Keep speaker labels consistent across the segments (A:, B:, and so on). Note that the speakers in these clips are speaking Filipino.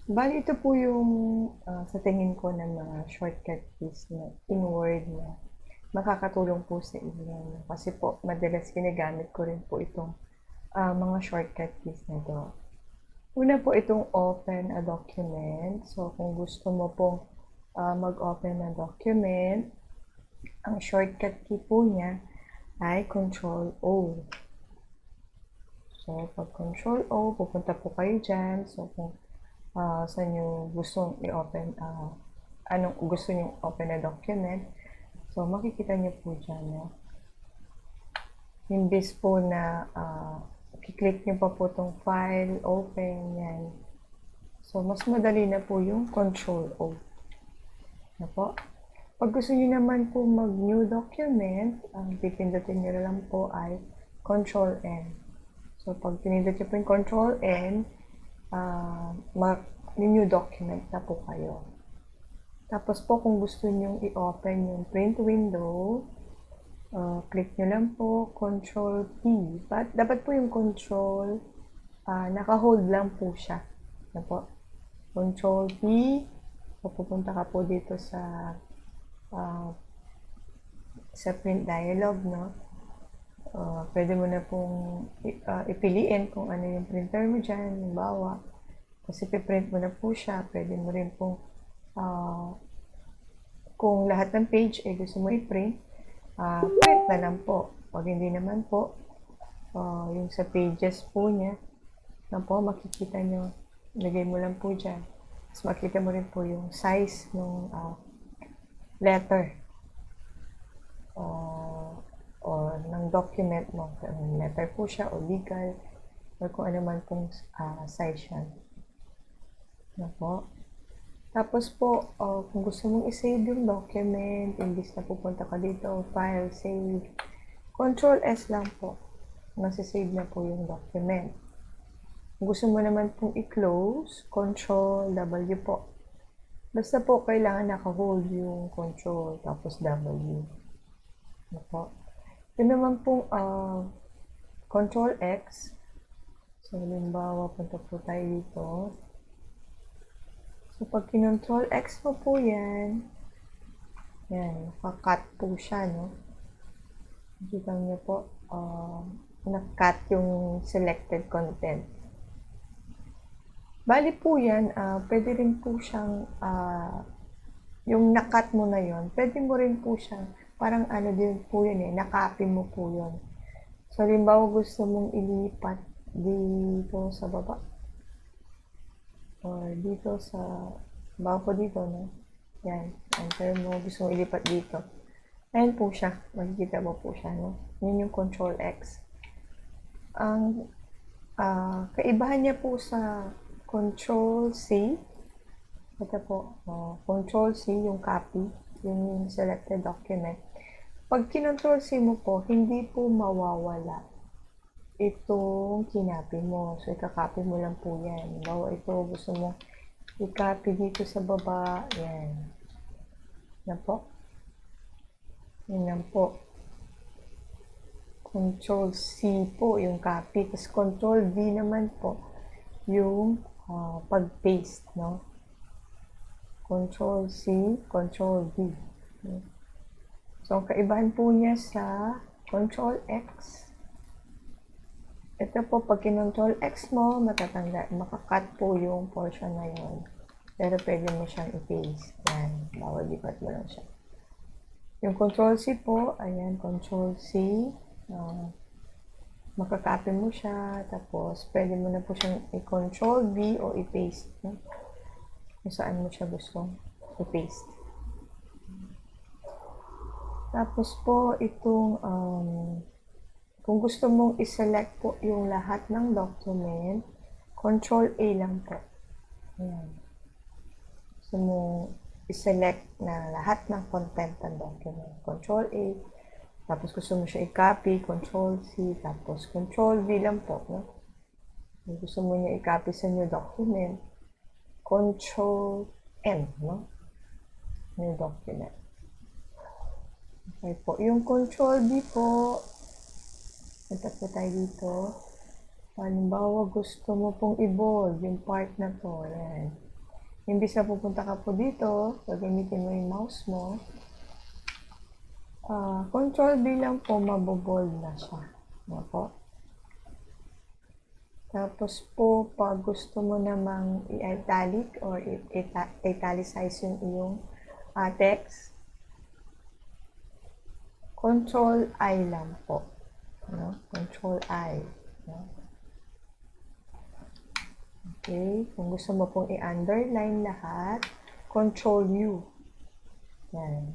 A: Bale ito po yung, sa tingin ko ng mga shortcut keys na in Word na makakatulong po sa inyo. Kasi po madalas ginagamit ko rin po itong, mga shortcut keys na 'to. Una po itong open a document. So kung gusto mo pong, mag-open ng document, ang shortcut key po niya ay Control-O. So 'pag Control-O, pupunta po kayo diyan. So kung saan nyo gustong i-open, anong gusto nyo open na document. So, makikita nyo po dyan, no? Imbis po na i-click nyo pa po itong file, open, yan. So, mas madali na po yung Control-O. Na po. Pag gusto nyo naman po mag-new document, ang pipindutin nyo lang po ay Control-N. So, pag pinindot nyo po yung Control-N, mag-new document na po kayo. Tapos po, kung gusto nyong i-open yung print window, click nyo lang po, Control P. Dapat po yung Control, naka-hold lang po siya. Ano po? Control P. So, pupunta ka po dito sa print dialog, no? Pwede mo na pong ipiliin kung ano yung printer mo dyan, yung bawa. Kasi piprint mo na po siya. Pwede mo rin pong kung lahat ng page ay gusto mo i-print, print na lang po. Pag hindi naman po, yung sa pages po niya, na po, makikita nyo, lagay mo lang po dyan. Tapos makita mo rin po yung size ng letter o ng document mo. Letter po siya o legal or kung ano man pong size yan. Na po. Tapos po, kung gusto mong i-save yung document, imbis na pupunta ka dito, file, save, Control S lang po. Masisave na po yung document. Kung gusto mo naman pong i-close, Control W po. Basta po kailangan naka-hold yung Control, tapos W. Ano po. Ito naman pong Control X. So, halimbawa, punta po tayo dito. So, pag kinontrol X mo po yan, naka-cut po siya, no? Kita niyo po, naka-cut yung selected content. Bali po yan, pwede rin po siyang, yung na-cut mo na yon, pwede mo rin po siyang, parang ano din po yun na-copy mo po yun. So, halimbawa gusto mong ilipat dito sa baba, or dito sa bako dito, no? Yan. Enter mo. Gusto mo ilipat dito. Ayan po siya. Makikita mo po siya, no? Yun yung Control X. Ang kaibahan niya po sa Control C. Ito po. Control C, yung copy. Yung selected document. Pag kinontrol C mo po, hindi po mawawala itong kinapi mo. So, ikakopy mo lang po yan. Bawa ito, gusto mo i-copy dito sa baba. Yan. Yan po. Yan lang po. Control C po yung copy. Tapos Control V naman po yung pag-paste, no? Control C, Control V. So, ang kaibahan po niya sa Control X, ito po, pag kinontrol X mo, matatanda, makakat po yung portion na yun. Pero pwede mo siyang i-paste. Yan, bawal lipat mo lang siya. Yung Control C po, ayan, Control C, makakopy mo siya, tapos pwede mo na po siyang i-Control V o i-paste. No? Kung saan mo siya gustong i-paste. Tapos po, itong, kung gusto mong i-select po yung lahat ng document, Control A lang po. Ayan. Gusto mong i-select na lahat ng content ng document. Control A. Tapos gusto mo siya i-copy, Control C. Tapos Control V lang po. No? Kung gusto mo niya i-copy sa new document, Control N. No? New document. Okay po. Yung Control V po, punta po tayo dito. Halimbawa, gusto mo pong i-bold yung part na to. Yan. Imbis na pupunta ka po dito, gagamitin mo yung mouse mo. Control B lang po, mabobold na siya. Ano po? Tapos po, pag gusto mo namang i-italic or italicize yung iyong text, Control I lang po. No? Control I. No? Okay. Kung gusto mo pong i-underline lahat, Control U. Yan.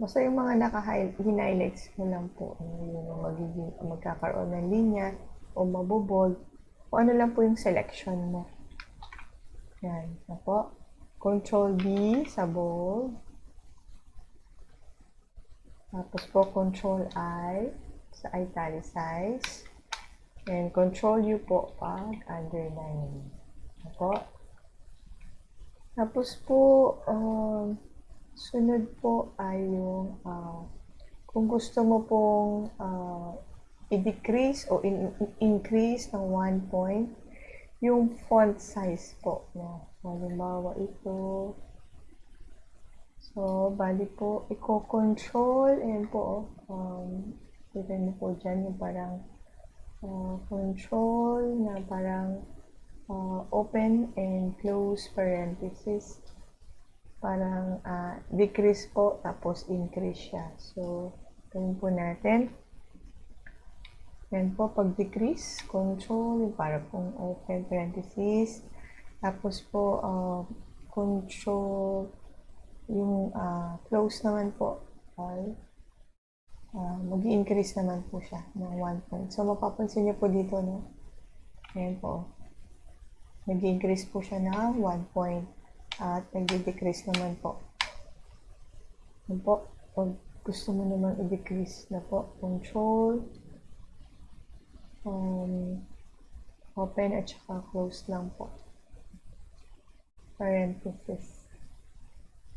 A: Basta yung mga naka-highlights mo lang po. Yung magkakaroon ng linya o mabobold. O ano lang po yung selection mo. Yan. Na po. Control B sa bold. Tapos po, Control I sa italicize. And Control U po pag underline. Ako. Tapos po, sunod po ay yung kung gusto mo pong i-decrease o increase ng 1 point, yung font size po. No? Halimbawa ito. So, bali po, i-control, ayan po, kita mo po dyan yung parang control na parang open and close parenthesis. Parang decrease po, tapos increase siya. So, gawin po natin. Yan po, pag decrease, control, yung parang pong open parenthesis. Tapos po, control, yung close naman po ay mag-i-increase naman po siya ng 1 point. So, mapapansin niyo po dito, no? Ayan po. Nag-i-increase po siya ng 1 point. At nag-i-decrease naman po. Ayan po. Pag gusto mo naman i-decrease na po, control, open at saka close lang po. Parenthesis.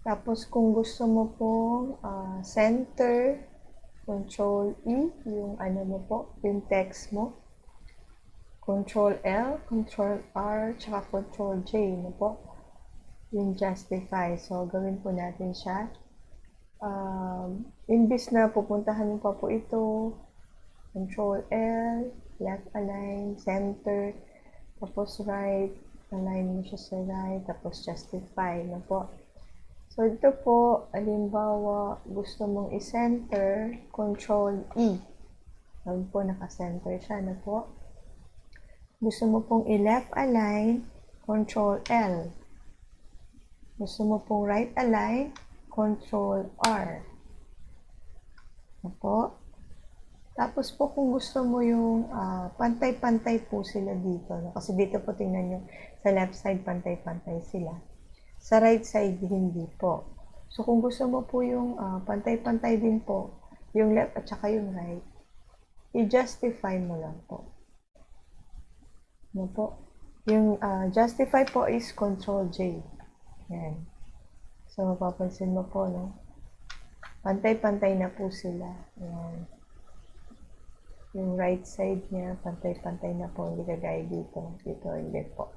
A: Tapos, kung gusto mo pong center, Control E, yung ano mo po, yung text mo. Control L, Control R, tsaka Control J, no po. Yung justify. So, gawin po natin siya. Imbis na pupuntahan mo pa po ito, Control L, left align, center, tapos right, align mo siya sa right, tapos justify, no po. So, ito po, halimbawa, gusto mong i-center, Control E. Sabi po, naka-center siya na po. Gusto mo pong i-left align, Control L. Gusto mo pong right align, Control R. Na po. Tapos po, kung gusto mo yung pantay-pantay po sila dito. No? Kasi dito po tingnan nyo, sa left side, pantay-pantay sila. Sa right side, hindi po. So, kung gusto mo po yung pantay-pantay din po, yung left at saka yung right, i-justify mo lang po. Ano po? Yung justify po is Control J. Yan. So, mapapansin mo po, no? Pantay-pantay na po sila. Yan. Yung right side niya, pantay-pantay na po. Hindi kagaya dito. Dito, hindi po.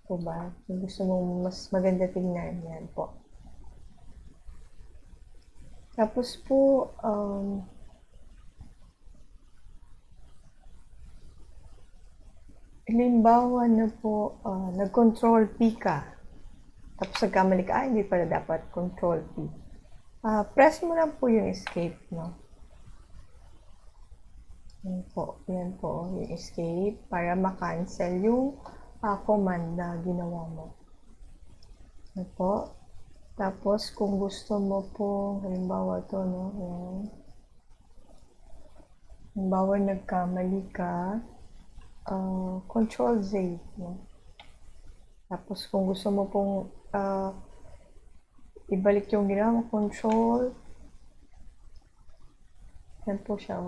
A: Po ba? Kung gusto mong mas maganda tingnan, yan po. Tapos po, halimbawa na po, nag-control P ka. Tapos nagkamali ka, hindi pala dapat control P. Press mo lang po yung escape, no? Yan po, yung escape para ma-cancel yung command na ginawa mo. Yan po. Tapos, kung gusto mo po, halimbawa to, no? Yan. Halimbawa, nagkamali ka, Control Z, no? Tapos, kung gusto mo pong ibalik yung ginawa mo, Control, yan po siya,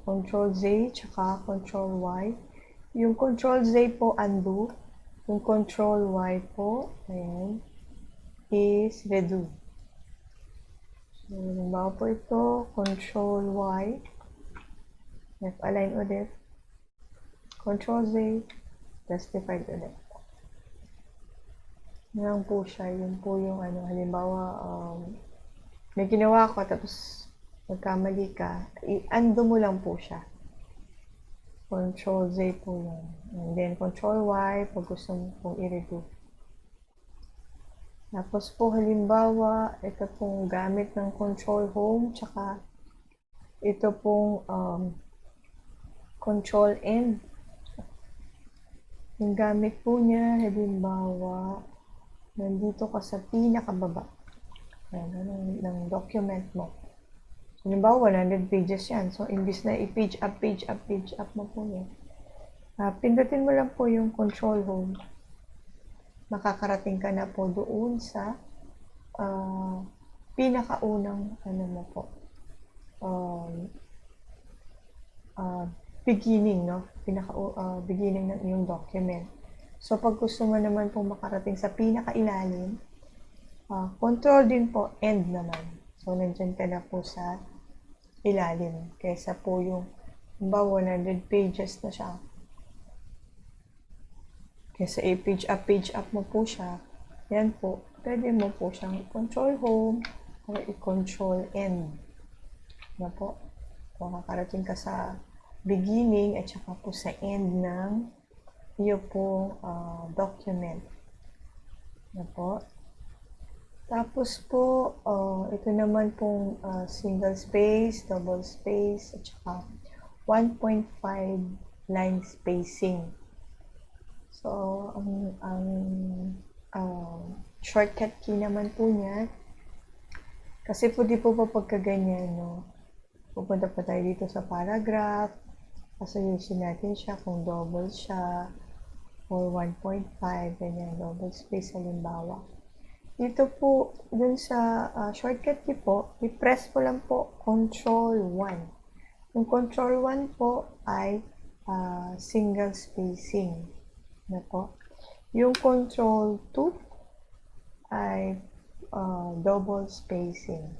A: Control Z, tsaka Control Y. Yung Control Z po, undo. Yung Control Y po, ayan, is redo. So, halimbawa po ito, Control Y, left align ulit, Control Z, justified ulit. Yan po siya. Yun po yung halimbawa, may ginawa ko tapos magkamali ka, i-undo mo lang po siya. Control Z po yan. And then Control Y pag gusto mo pong i-redo. Tapos po halimbawa, ito pong gamit ng Control Home, tsaka ito pong Control End. Yung gamit po niya, halimbawa, nandito ka sa pinakababa ng document mo. Halimbawa, 100 pages yan. So, imbis na i-page up mo po yan. Pindutin mo lang po yung Control Home. Makakarating ka na po doon sa pinakaunang mo po. Beginning, no? Beginning ng iyong document. So, pag gusto mo naman po makarating sa pinakailalim, control din po, end naman. So, nandyan ka na po sa ilalim. Kaysa po yung, ba 100 pages na siya. Kaysa i-page up mo po siya, yan po, pwede mo po siyang control home or i-control end. Yan po. Kung makakarating ka sa beginning at saka po sa end ng iyo po document. Yan po. Tapos po, ito naman pong single space, double space, at saka 1.5 line spacing. So, ang shortcut key naman po niya, kasi po di po pa pagkaganyan, no? Pupunta pa tayo dito sa paragraph, pasayusin natin siya kung double siya, or 1.5, ganyan, double space halimbawa. Dito po, dun sa shortcut key po, i-press po lang po Control 1. Yung Control 1 po ay single spacing. Na po. Yung Control 2 ay double spacing.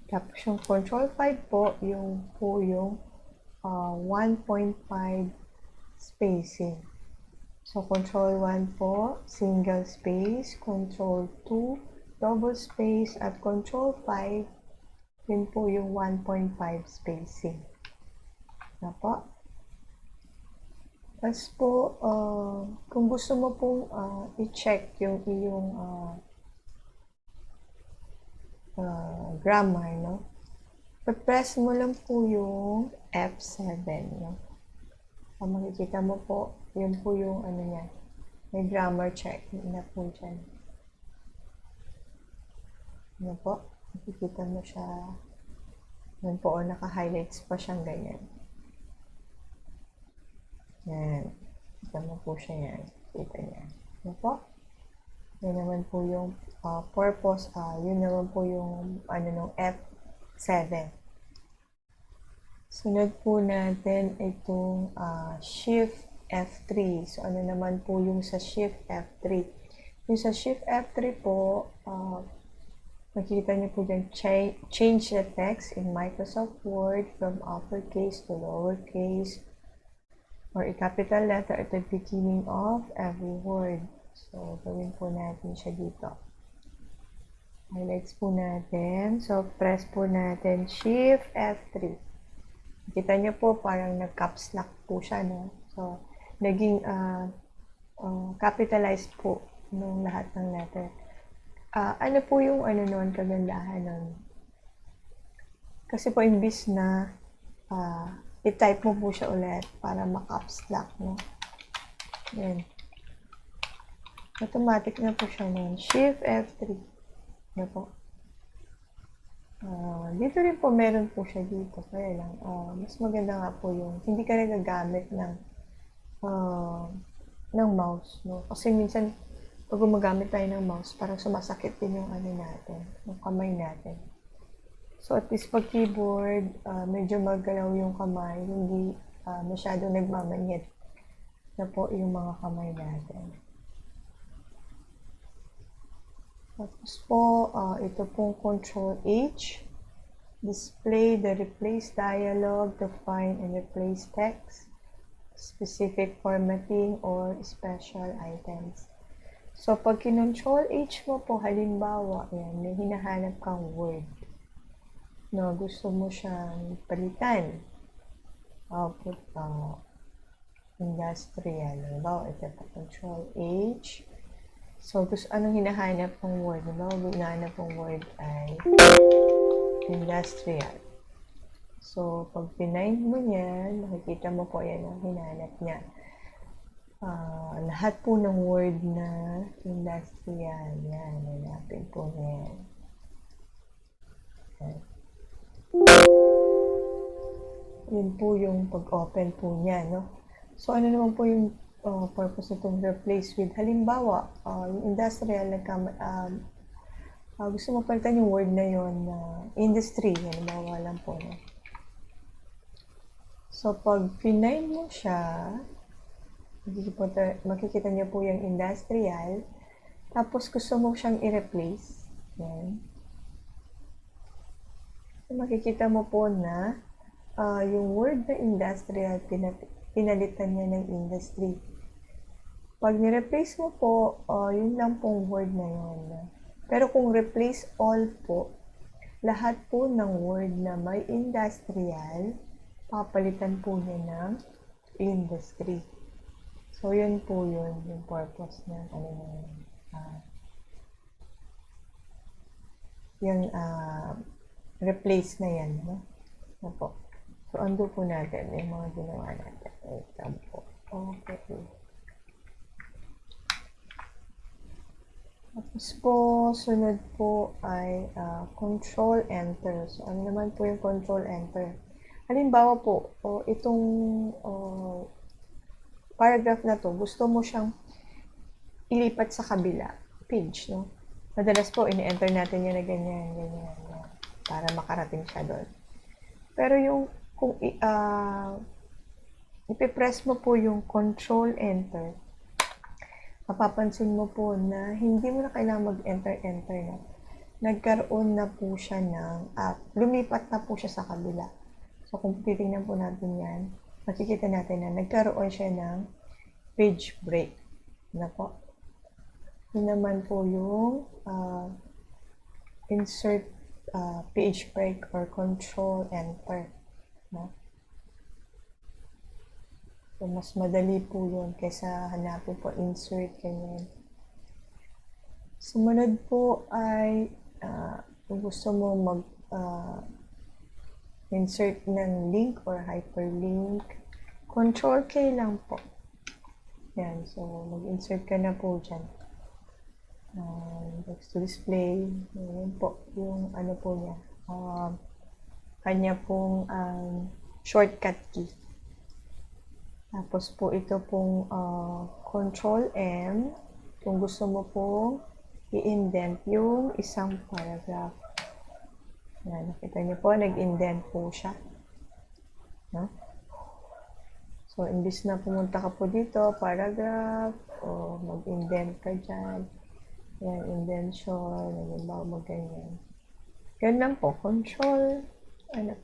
A: Tapos yung Control 5 po, yung 1.5 spacing. So, Control 1 po, single space, Control 2, double space, at Control 5, yun po yung 1.5 spacing. Na po. Tapos po, kung gusto mo pong i-check yung iyong grammar, no? Pag-press mo lang po yung F7, no? Makikita mo po, yun po yung niya. May grammar check na po dyan. Ano po? Makikita mo siya. Yun po, naka-highlights pa siyang ganyan. Yan. Kita mo po siya yan. Kita niya. Ano po? Yan naman po yung purpose. Yun naman po yung ng F7. Sunod po natin itong Shift F3. So, ano naman po yung sa Shift F3? Yung sa Shift F3 po, makikita niyo po dyan, change the text in Microsoft Word from uppercase to lowercase or a capital letter at the beginning of every word. So, gawin po natin siya dito. Highlights po natin. So, press po natin Shift F3. Kita niyo po, parang nag-caps lock po siya, no? So, naging capitalized po nung lahat ng letter. Ano po yung nun, kagandahan nun? Kasi po, imbis na i-type mo po siya ulit para ma-caps lock, no? Yan. Automatic na po siya nun. Shift F3. Ano po? Dito rin po, meron po siya dito. Kaya lang, mas maganda nga po yung hindi ka nagagamit ng mouse, no? Kasi minsan, pag gumagamit tayo ng mouse, parang sumasakit din yung natin, yung kamay natin. So, at least pag keyboard, medyo maggalaw yung kamay, hindi masyadong nagmamanyit na po yung mga kamay natin. Tapos po, ito pong Control H, display the replace dialogue, define and replace text. specific formatting, or special items. So, pag kinontrol H mo po, halimbawa, yan, may hinahanap kang word na gusto mo siyang palitan. Output, industrial. Halimbawa, ito po, control H. So, anong hinahanap ng word? Halimbawa, hinahanap ng word ay industrial. So, pag pinind mo yan, makikita mo po yan ang hinahanap niya. Lahat po ng word na industrial, yan, hanapin po niya. Yun po yung pag-open po niya, no? So, ano naman po yung purpose nitong replace with? Halimbawa, yung industrial, gusto mo palitan yung word na yun, industry, halimbawa lang po, no? So, pag pinind mo siya, makikita niyo po yung industrial, tapos gusto mo siyang i-replace, yan. So, makikita mo po na yung word na industrial, pinalitan niya ng industry. Pag ni-replace mo po, yun lang pong word na yun. Pero kung replace all po, lahat po ng word na may industrial, papalitan po niya ng industry. So, yun po yun, yung purpose ng yung replace na yan, no? Opo. So, undo po natin yung mga ginawa natin. Wait lang po. Okay. Tapos po, sunod po ay control enter. So, ano naman po yung control enter? Halimbawa po, itong paragraph na to, gusto mo siyang ilipat sa kabila page, no? Madalas po, ini-enter natin yan na ganyan, para makarating siya doon. Pero yung, kung ipipress mo po yung control enter, mapapansin mo po na hindi mo na kailangan mag-enter na. Nagkaroon na po siya ng lumipat na po siya sa kabila. So, kung titingnan po natin yan, makikita natin na nagkaroon siya ng page break. Na po. Yun naman po yung insert page break or control enter. No? So, mas madali po yun kaysa hanapin po insert ganyan. Sumunod po ay kung gusto mo insert ng link or hyperlink, control K lang po. Yan, so mag-insert ka na po dyan. Text to display, yan po, yung ano po niya, kanya pong shortcut key. Tapos po ito pong control M, kung gusto mo pong i-indent yung isang paragraph. Yan, nakita niyo po, nag-indent po siya. No? So, imbis na pumunta ka po dito, paragraph, o mag-indent ka dyan. Yan, indentation, mag-ganyan. Ganun lang po, control, M.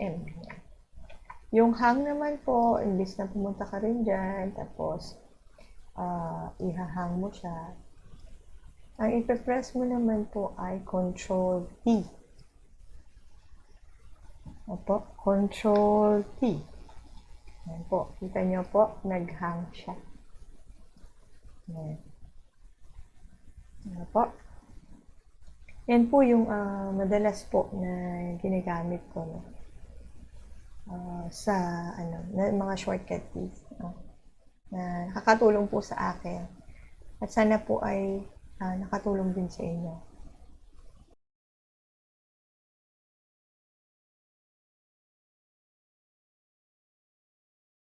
A: Yan. Yung hang naman po, imbis na pumunta ka rin dyan, tapos, ihahang mo siya. Ang ipipress mo naman po ay control T. Opo, control T. Yan po. Kita nyo po, nag-hang siya. Yan. Yan po. Yan po yung madalas po na ginagamit ko, no? Sa na mga shortcut keys, no? Na nakakatulong po sa akin. At sana po ay nakatulong din sa inyo.